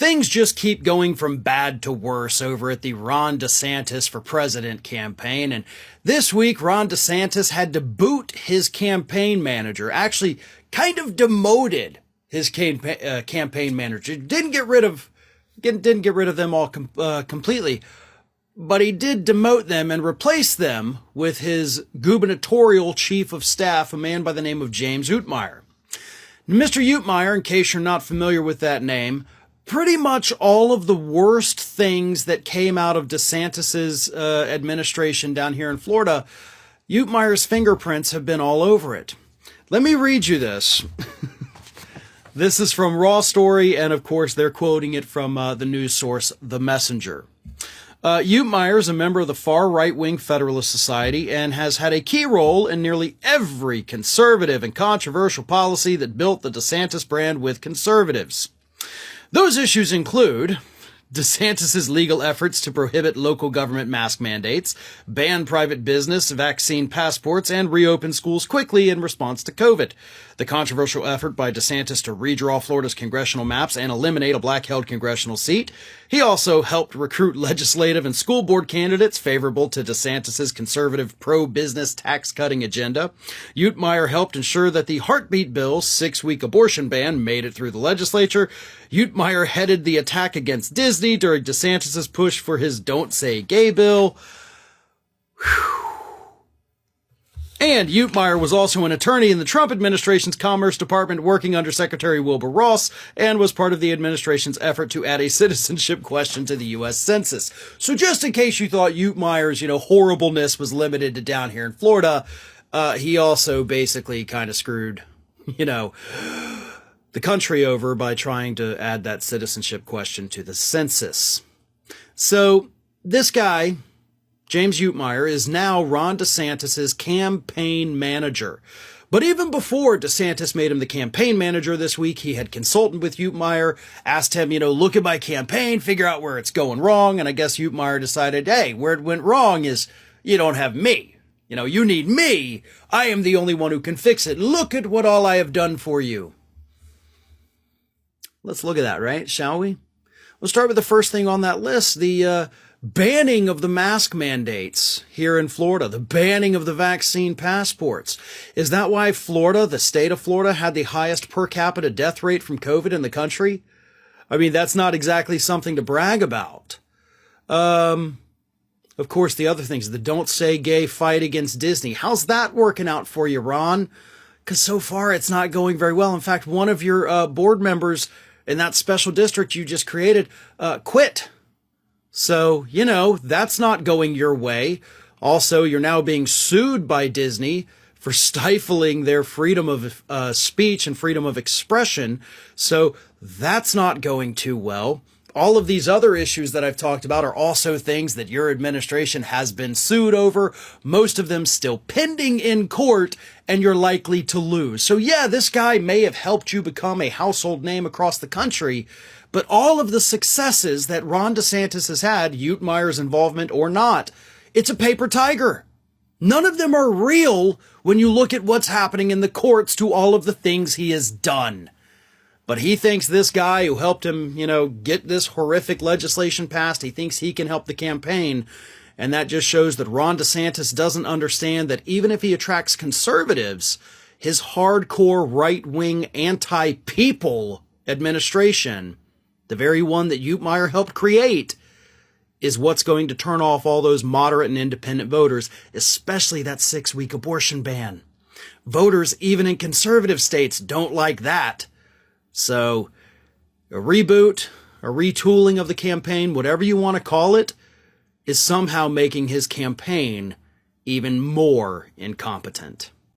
Things just keep going from bad to worse over at the Ron DeSantis for President campaign. And this week, Ron DeSantis had to boot his campaign manager, actually kind of demoted his campaign manager. Didn't get rid of them all completely, but he did demote them and replace them with his gubernatorial chief of staff, a man by the name of James Utmeier. Mr. Utmeier, in case you're not familiar with that name, pretty much all of the worst things that came out of DeSantis's administration down here in Florida, Utmeier's fingerprints have been all over it. Let me read you this. This is from Raw Story, and of course they're quoting it from the news source The Messenger. Utmeier is a member of the far right-wing Federalist Society and has had a key role in nearly every conservative and controversial policy that built the DeSantis brand with conservatives. Those issues include DeSantis' legal efforts to prohibit local government mask mandates, ban private business vaccine passports, and reopen schools quickly in response to COVID. The controversial effort by DeSantis to redraw Florida's congressional maps and eliminate a black-held congressional seat. He also helped recruit legislative and school board candidates favorable to DeSantis' conservative pro-business tax-cutting agenda. Utmeier helped ensure that the Heartbeat Bill's 6-week abortion ban made it through the legislature. Utmeier headed the attack against Disney during DeSantis' push for his Don't Say Gay bill. Whew. And Utmeier was also an attorney in the Trump administration's Commerce Department working under Secretary Wilbur Ross and was part of the administration's effort to add a citizenship question to the U.S. Census. So just in case you thought Utmeier's, horribleness was limited to down here in Florida, he also basically kind of screwed, the country over by trying to add that citizenship question to the census. So this guy, James Utmeier, is now Ron DeSantis' campaign manager. But even before DeSantis made him the campaign manager this week, he had consulted with Utmeier, asked him, look at my campaign, figure out where it's going wrong. And I guess Utmeier decided, hey, where it went wrong is you don't have me. You need me. I am the only one who can fix it. Look at what all I have done for you. Let's look at that, right? Shall we? We'll start with the first thing on that list, the banning of the mask mandates here in Florida, the banning of the vaccine passports. Is that why Florida, the state of Florida, had the highest per capita death rate from COVID in the country? I mean, that's not exactly something to brag about. Of course, the other things, the Don't Say Gay fight against Disney. How's that working out for you, Ron? Because so far it's not going very well. In fact, one of your board members in that special district you just created quit. So, that's not going your way. Also, you're now being sued by Disney for stifling their freedom of speech and freedom of expression. So that's not going too well. All of these other issues that I've talked about are also things that your administration has been sued over, most of them still pending in court, and you're likely to lose. So yeah, this guy may have helped you become a household name across the country, but all of the successes that Ron DeSantis has had, Utmeier's involvement or not, it's a paper tiger. None of them are real when you look at what's happening in the courts to all of the things he has done. But he thinks this guy who helped him, get this horrific legislation passed, he thinks he can help the campaign. And that just shows that Ron DeSantis doesn't understand that even if he attracts conservatives, his hardcore right-wing anti-people administration, the very one that Utmeier helped create, is what's going to turn off all those moderate and independent voters, especially that 6-week abortion ban. Voters, even in conservative states, don't like that. So, a reboot, a retooling of the campaign, whatever you want to call it, is somehow making his campaign even more incompetent.